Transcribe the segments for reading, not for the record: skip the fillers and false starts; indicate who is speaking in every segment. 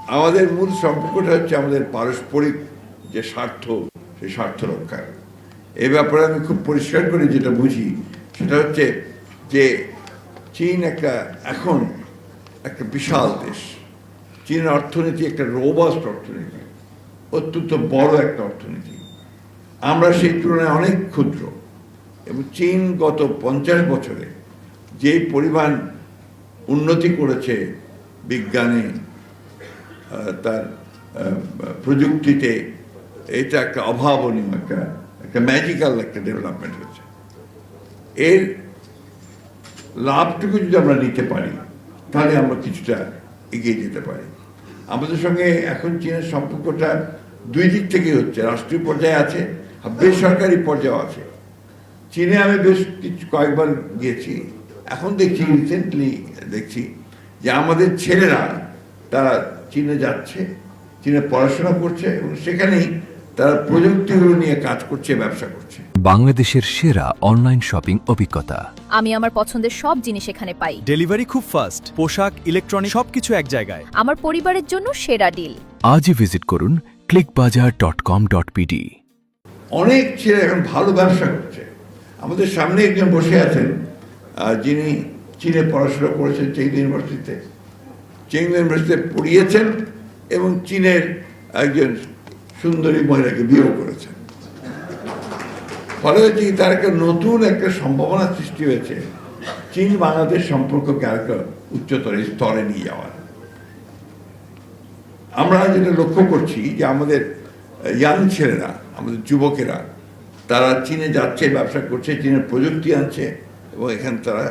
Speaker 1: আমাদের মূল সম্পর্কটা হচ্ছে আমাদের পারস্পরিক যে স্বার্থ, সেই স্বার্থ রক্ষা। এ ব্যাপারে আমি খুব পরিষ্কার করে যেটা বুঝি সেটা হচ্ছে যে চীন এখন একটা বিশাল দেশ। চীনের অর্থনীতি একটা রোবাস্ট অর্থনীতি, অত্যন্ত বড় একটা অর্থনীতি। আমরা সেই তুলনায় অনেক ক্ষুদ্র, এবং চীন গত 50 বছরে যে পরিমাণ উন্নতি করেছে বিজ্ঞানে, তার প্রযুক্তিতে, এটা একটা অভাবনীয় একটা ম্যাজিক্যাল একটা ডেভেলপমেন্ট হয়েছে। এর লাভটুকু যদি আমরা নিতে পারি তাহলে আমরা কিছুটা এগিয়ে যেতে পারি। আমাদের সঙ্গে এখন চীনের সম্পর্কটা দুই দিক থেকে হচ্ছে, রাষ্ট্রীয় পর্যায়ে আছে আর বেসরকারি পর্যায়েও আছে। চীনে আমি বেশ কয়েকবার গিয়েছি, এখন দেখছি রিসেন্টলি দেখছি যে আমাদের ছেলেরা তারা চীনে যাচ্ছে, চীনে পড়াশোনা করছে এবং সেখানেই তারা প্রযুক্তিগুলো নিয়ে কাজ করছে, ব্যবসা করছে।
Speaker 2: বাংলাদেশের সেরা অনলাইন শপিং অভিজ্ঞতা।
Speaker 3: আমি আমার পছন্দের সব জিনিস এখানে পাই।
Speaker 4: ডেলিভারি খুব ফাস্ট, পোশাক, ইলেকট্রনিক সবকিছু এক জায়গায়।
Speaker 3: আমার পরিবারের জন্য সেরা ডিল।
Speaker 2: আজই ভিজিট করুন clickbazaar.com.pd।
Speaker 1: অনেক ছেলে এখন ভালো ব্যবসা করছে। আমাদের সামনে একজন বসে আছেন যিনি চীনে পড়াশোনা করেছেন, চেংদু ইউনিভার্সিটিতে। চেংদু ইউনিভার্সিটিতে পড়িয়েছেন এবং চীনের একজন সুন্দরী মহিলাকে বিয়েও করেছেন। ফলে হচ্ছে তার নতুন একটা সম্ভাবনা সৃষ্টি হয়েছে চীন বাংলাদেশ সম্পর্ককে আরেকটা উচ্চতর স্তরে নিয়ে যাওয়ার। আমরা যেটা লক্ষ্য করছি যে আমাদের ইয়াং ছেলেরা, আমাদের যুবকেরা, তারা চীনে যাচ্ছে, ব্যবসা করছে, চীনের প্রযুক্তি আনছে এবং এখানে তারা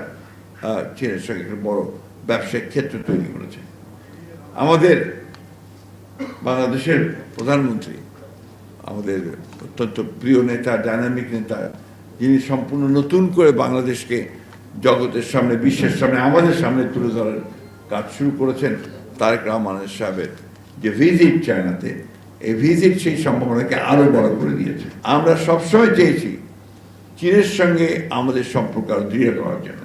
Speaker 1: চীনের সঙ্গে একটা বড় ব্যবসায়িক ক্ষেত্র তৈরি করেছে। আমাদের বাংলাদেশের প্রধানমন্ত্রী, আমাদের অত্যন্ত প্রিয় নেতা, ডাইনামিক নেতা, যিনি সম্পূর্ণ নতুন করে বাংলাদেশকে জগতের সামনে, বিশ্বের সামনে, আমাদের সামনে তুলে ধরার কাজ শুরু করেছেন, তারেক রহমান সাহেবের যে ভিজিট চায়নাতে, এই ভিজিট সেই সম্ভাবনাকে আরও বড় করে দিয়েছে। আমরা সবসময় চেয়েছি চীনের সঙ্গে আমাদের সম্পর্ক আরও দৃঢ় করার জন্য,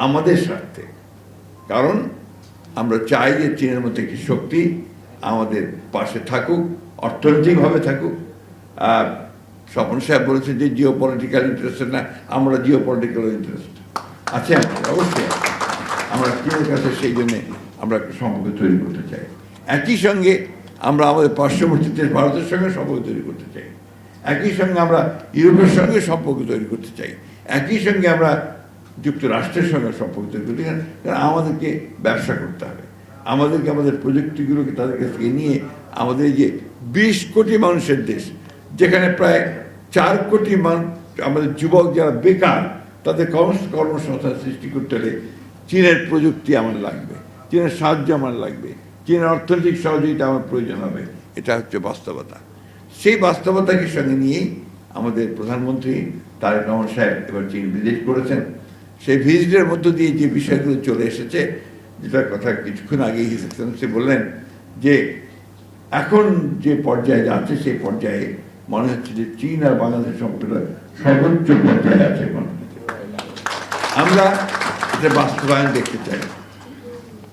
Speaker 1: আমাদের স্বার্থে। কারণ আমরা চাই যে চীনের মধ্যে একটি শক্তি আমাদের পাশে থাকুক, অর্থনৈতিকভাবে থাকুক। স্বপন সাহেব বলেছেন যে জিও পলিটিক্যাল ইন্টারেস্ট না, আমরা জিও পলিটিক্যাল ইন্টারেস্ট আছে আমাদের, অবশ্যই আমরা চীনের কাছে সেই জন্যে আমরা একটা সম্পর্ক তৈরি করতে চাই। একই সঙ্গে আমরা আমাদের পার্শ্ববর্তী দেশ ভারতের সঙ্গে সম্পর্ক তৈরি করতে চাই, একই সঙ্গে আমরা ইউরোপের সঙ্গে সম্পর্ক তৈরি করতে চাই, একই সঙ্গে আমরা যুক্তরাষ্ট্রের সঙ্গে সম্পর্ক তৈরি করতে চাই। কারণ আমাদেরকে ব্যবসা করতে হবে, আমাদেরকে আমাদের প্রযুক্তিগুলোকে তাদের কাছ থেকে নিয়ে আমাদের এই যে 20 কোটি মানুষের দেশ, যেখানে প্রায় 4 কোটি আমাদের যুবক যারা বেকার, তাদের কর্মসংস্থান সৃষ্টি করতে হলে চীনের প্রযুক্তি আমার লাগবে, চীনের সাহায্য আমার লাগবে, চীনের অর্থনৈতিক সহযোগিতা আমার প্রয়োজন হবে। এটা হচ্ছে বাস্তবতা। সেই বাস্তবতাকে সঙ্গে নিয়েই আমাদের প্রধানমন্ত্রী তারেক রহমান সাহেব এবার চীন ভিজিট করেছেন। সেই ভিজিটের মধ্য দিয়ে যে বিষয়গুলো চলে এসেছে, যেটার কথা কিছুক্ষণ আগেই হিস এক্সেলেন্সি বললেন, যে এখন যে পর্যায়ে যাচ্ছে সেই পর্যায়ে মনে হচ্ছে যে চীন আর বাংলাদেশ সম্পর্কে সর্বোচ্চ পর্যায়ে আছে। আমরা এটা বাস্তবায়ন দেখতে চাই।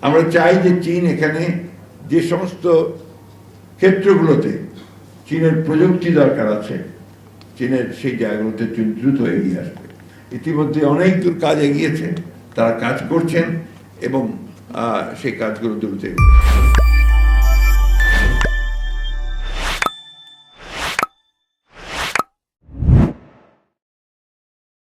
Speaker 1: আমরা চাই যে চীন এখানে যে সমস্ত ক্ষেত্রগুলোতে চীনের প্রযুক্তি দরকার আছে, চীনের সেই জায়গাগুলোতে চীন দ্রুত এগিয়ে আসবে। ইতিমধ্যে অনেক দূর কাজ এগিয়েছে, তারা কাজ করছেন এবং সেই কাজগুলো দ্রুত এগিয়ে